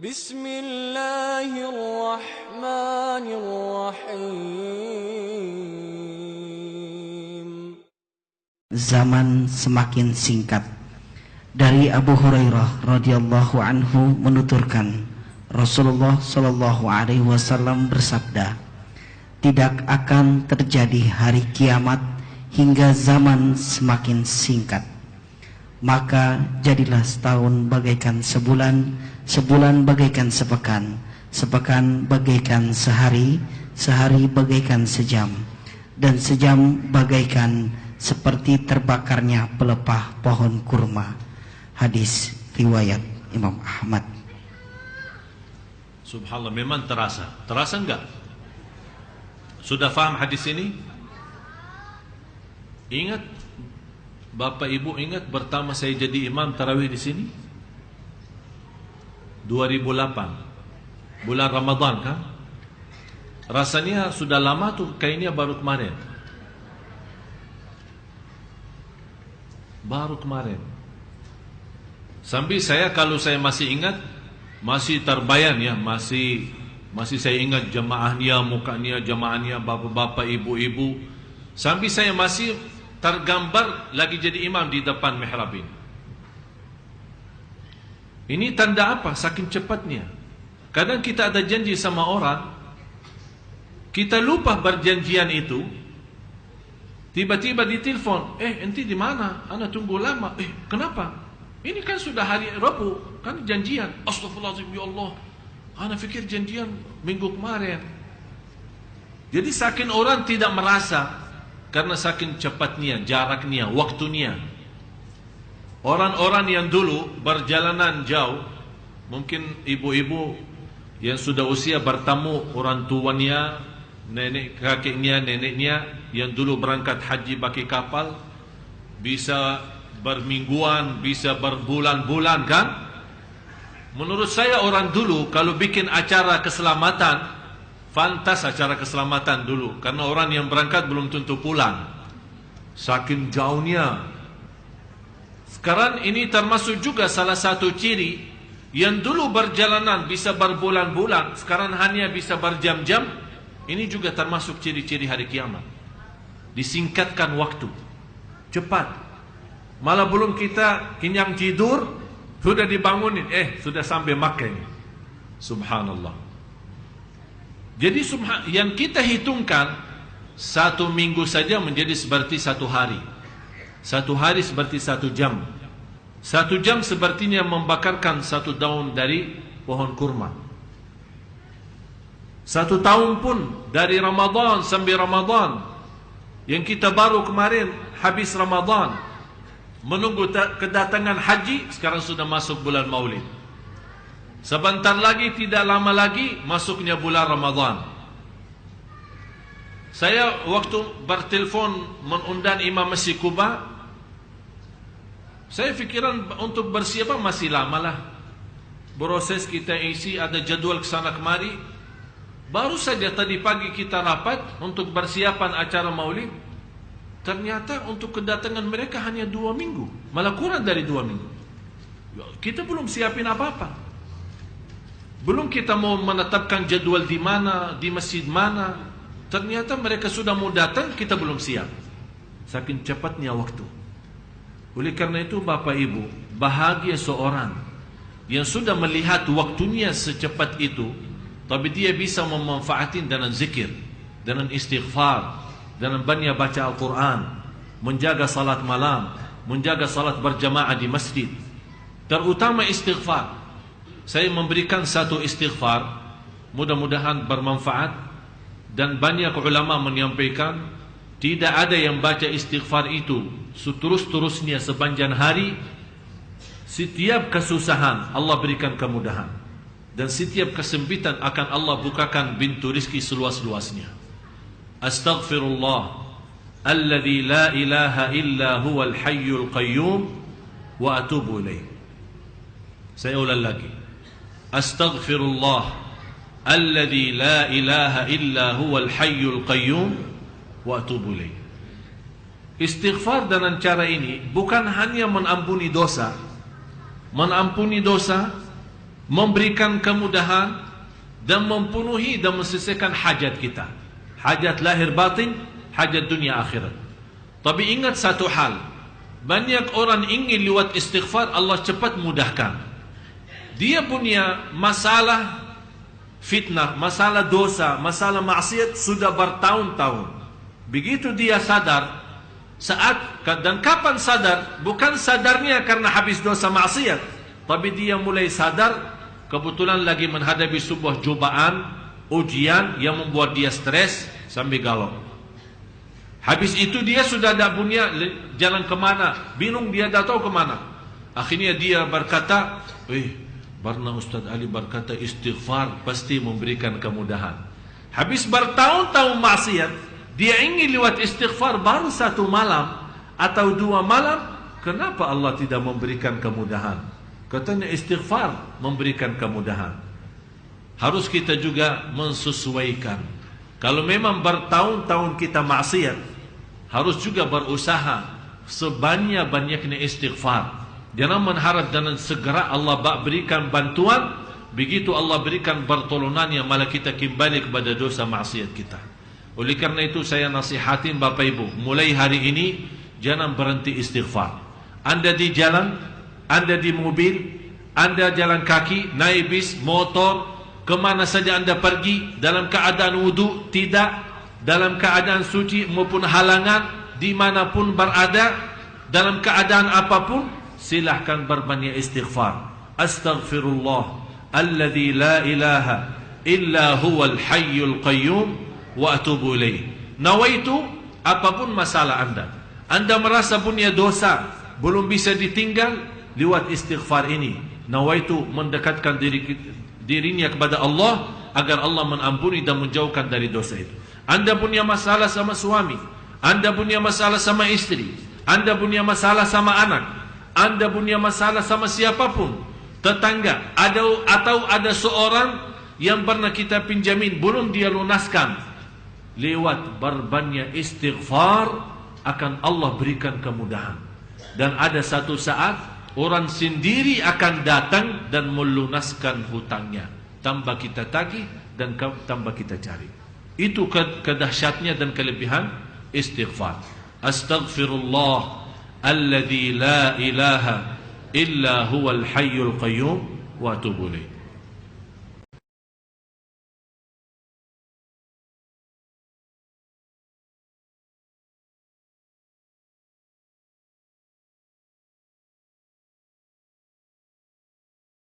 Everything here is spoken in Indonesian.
Bismillahirrahmanirrahim. Zaman semakin singkat. Dari Abu Hurairah radhiyallahu anhu menuturkan, Rasulullah shallallahu alaihi wasallam bersabda, tidak akan terjadi hari kiamat hingga zaman semakin singkat. Maka jadilah setahun bagaikan sebulan, sebulan bagaikan sepekan, sepekan bagaikan sehari, sehari bagaikan sejam, dan sejam bagaikan seperti terbakarnya pelepah pohon kurma. Hadis riwayat Imam Ahmad. Subhanallah, memang terasa. Terasa enggak? Sudah faham hadis ini? Ingat, Bapak Ibu ingat pertama saya jadi imam tarawih di sini? 2008. Bulan Ramadan kan? Rasanya sudah lama tuh, kayaknya baru kemarin. Baru kemarin. Sambil saya, kalau saya masih ingat, masih terbayang ya, masih saya ingat jemaahnya, mukanya jemaahnya, bapak-bapak, ibu-ibu. Sambil saya masih tergambar lagi jadi imam di depan mihrab ini. Ini tanda apa? Saking cepatnya. Kadang kita ada janji sama orang, kita lupa berjanjian itu. Tiba-tiba ditelepon, enti di mana? Ana tunggu lama. Kenapa? Ini kan sudah hari Rabu, kan janjian. Astaghfirullahaladzim, ya Allah, ana fikir janjian minggu kemarin. Jadi saking orang tidak merasa, karena saking cepatnya, jaraknya, waktunya. Orang-orang yang dulu berjalanan jauh, mungkin ibu-ibu yang sudah usia bertemu orang tuanya, nenek kakeknya, neneknya yang dulu berangkat haji pakai kapal, bisa bermingguan, bisa berbulan-bulan kan? Menurut saya orang dulu kalau bikin acara keselamatan, fantas acara keselamatan dulu, karena orang yang berangkat belum tentu pulang. Saking jauhnya. Sekarang ini termasuk juga salah satu ciri yang dulu berjalanan bisa berbulan-bulan, sekarang hanya bisa berjam-jam. Ini juga termasuk ciri-ciri hari kiamat. Disingkatkan waktu, cepat. Malah belum kita kenyang tidur, sudah dibangunin, sudah sampai Makkah ini. Subhanallah. Jadi yang kita hitungkan, 1 minggu saja menjadi seperti 1 hari. 1 hari seperti 1 jam. 1 jam sepertinya membakarkan 1 daun dari pohon kurma. 1 tahun pun dari Ramadan sampai Ramadan, yang kita baru kemarin habis Ramadan, menunggu kedatangan haji, sekarang sudah masuk bulan Maulid. Sebentar lagi, tidak lama lagi, masuknya bulan Ramadan. Saya waktu bertelefon mengundang Imam Masjid Kuba, saya fikiran untuk bersiap masih lama lah. Proses kita isi, ada jadwal kesana kemari. Baru saja tadi pagi kita rapat untuk persiapan acara Maulid. Ternyata untuk kedatangan mereka hanya 2 minggu, malah kurang dari 2 minggu. Kita belum siapin apa-apa. Belum kita mau menetapkan jadwal di mana, di masjid mana. Ternyata mereka sudah mau datang, kita belum siap. Saking cepatnya waktu. Oleh karena itu Bapak Ibu, bahagia seorang yang sudah melihat waktunya secepat itu, tapi dia bisa memanfaatkan dengan zikir, dengan istighfar, dengan banyak baca Al-Quran, menjaga salat malam, menjaga salat berjamaah di masjid, terutama istighfar. Saya memberikan 1 istighfar, mudah-mudahan bermanfaat, dan banyak ulama menyampaikan tidak ada yang baca istighfar itu seterus-terusnya sepanjang hari. Setiap kesusahan Allah berikan kemudahan, dan setiap kesempitan akan Allah bukakan pintu rizki seluas-luasnya. Astaghfirullah alladzi la ilaha illa huwal hayyul qayyum wa atubu ilaih. Saya ulang lagi. Astaghfirullah alladzi la ilaha illa huwal hayyul qayyum wa atubu ilaih. Istighfar dengan cara ini bukan hanya mengampuni dosa. Mengampuni dosa, memberikan kemudahan dan memenuhi dan menyelesaikan hajat kita. Hajat lahir batin, hajat dunia akhirat. Tapi ingat satu hal, banyak orang ingin lewat istighfar Allah cepat mudahkan. Dia punya masalah fitnah, masalah dosa, masalah maksiat sudah bertahun-tahun. Begitu dia sadar, saat dan kapan sadar? Bukan sadarnya karena habis dosa maksiat, tapi dia mulai sadar kebetulan lagi menghadapi sebuah cobaan, ujian yang membuat dia stres sampai galau. Habis itu dia sudah tak punya jalan kemana, bingung dia tak tahu kemana. Akhirnya dia berkata, Barna Ustaz Ali berkata istighfar pasti memberikan kemudahan. Habis bertahun-tahun maksiat, dia ingin lewat istighfar baru satu malam atau dua malam, kenapa Allah tidak memberikan kemudahan? Katanya istighfar memberikan kemudahan. Harus kita juga mensesuaikan. Kalau memang bertahun-tahun kita maksiat, harus juga berusaha sebanyak-banyaknya istighfar. Jangan mengharap dan segera Allah berikan bantuan. Begitu Allah berikan pertolongannya, malah kita kembali kepada dosa maksiat kita. Oleh karena itu saya nasihatin Bapak Ibu, mulai hari ini jangan berhenti istighfar. Anda di jalan, Anda di mobil, Anda jalan kaki, naik bis, motor, kemana saja Anda pergi, dalam keadaan wudu, tidak, dalam keadaan suci maupun halangan, dimanapun berada, dalam keadaan apapun, silahkan berbanyak istighfar. Astaghfirullah alladzi la ilaha illa huwal hayyul qayyum wa atubu ilaih. Nawaitu, apapun masalah Anda merasa punya dosa belum bisa ditinggal, lewat istighfar ini nawaitu mendekatkan dirinya kepada Allah agar Allah mengampuni dan menjauhkan dari dosa itu. Anda punya masalah sama suami, Anda punya masalah sama istri, Anda punya masalah sama anak, Anda punya masalah sama siapapun, tetangga, atau ada seorang yang pernah kita pinjamin belum dia lunaskan, lewat berbanyak istighfar akan Allah berikan kemudahan. Dan ada satu saat orang sendiri akan datang dan melunaskan hutangnya, tambah kita tagih dan tambah kita cari. Itu kedahsyatnya dan kelebihan istighfar. Astaghfirullah alladzi la ilaha illa huwal hayyul qayyum wa atubu ilaih.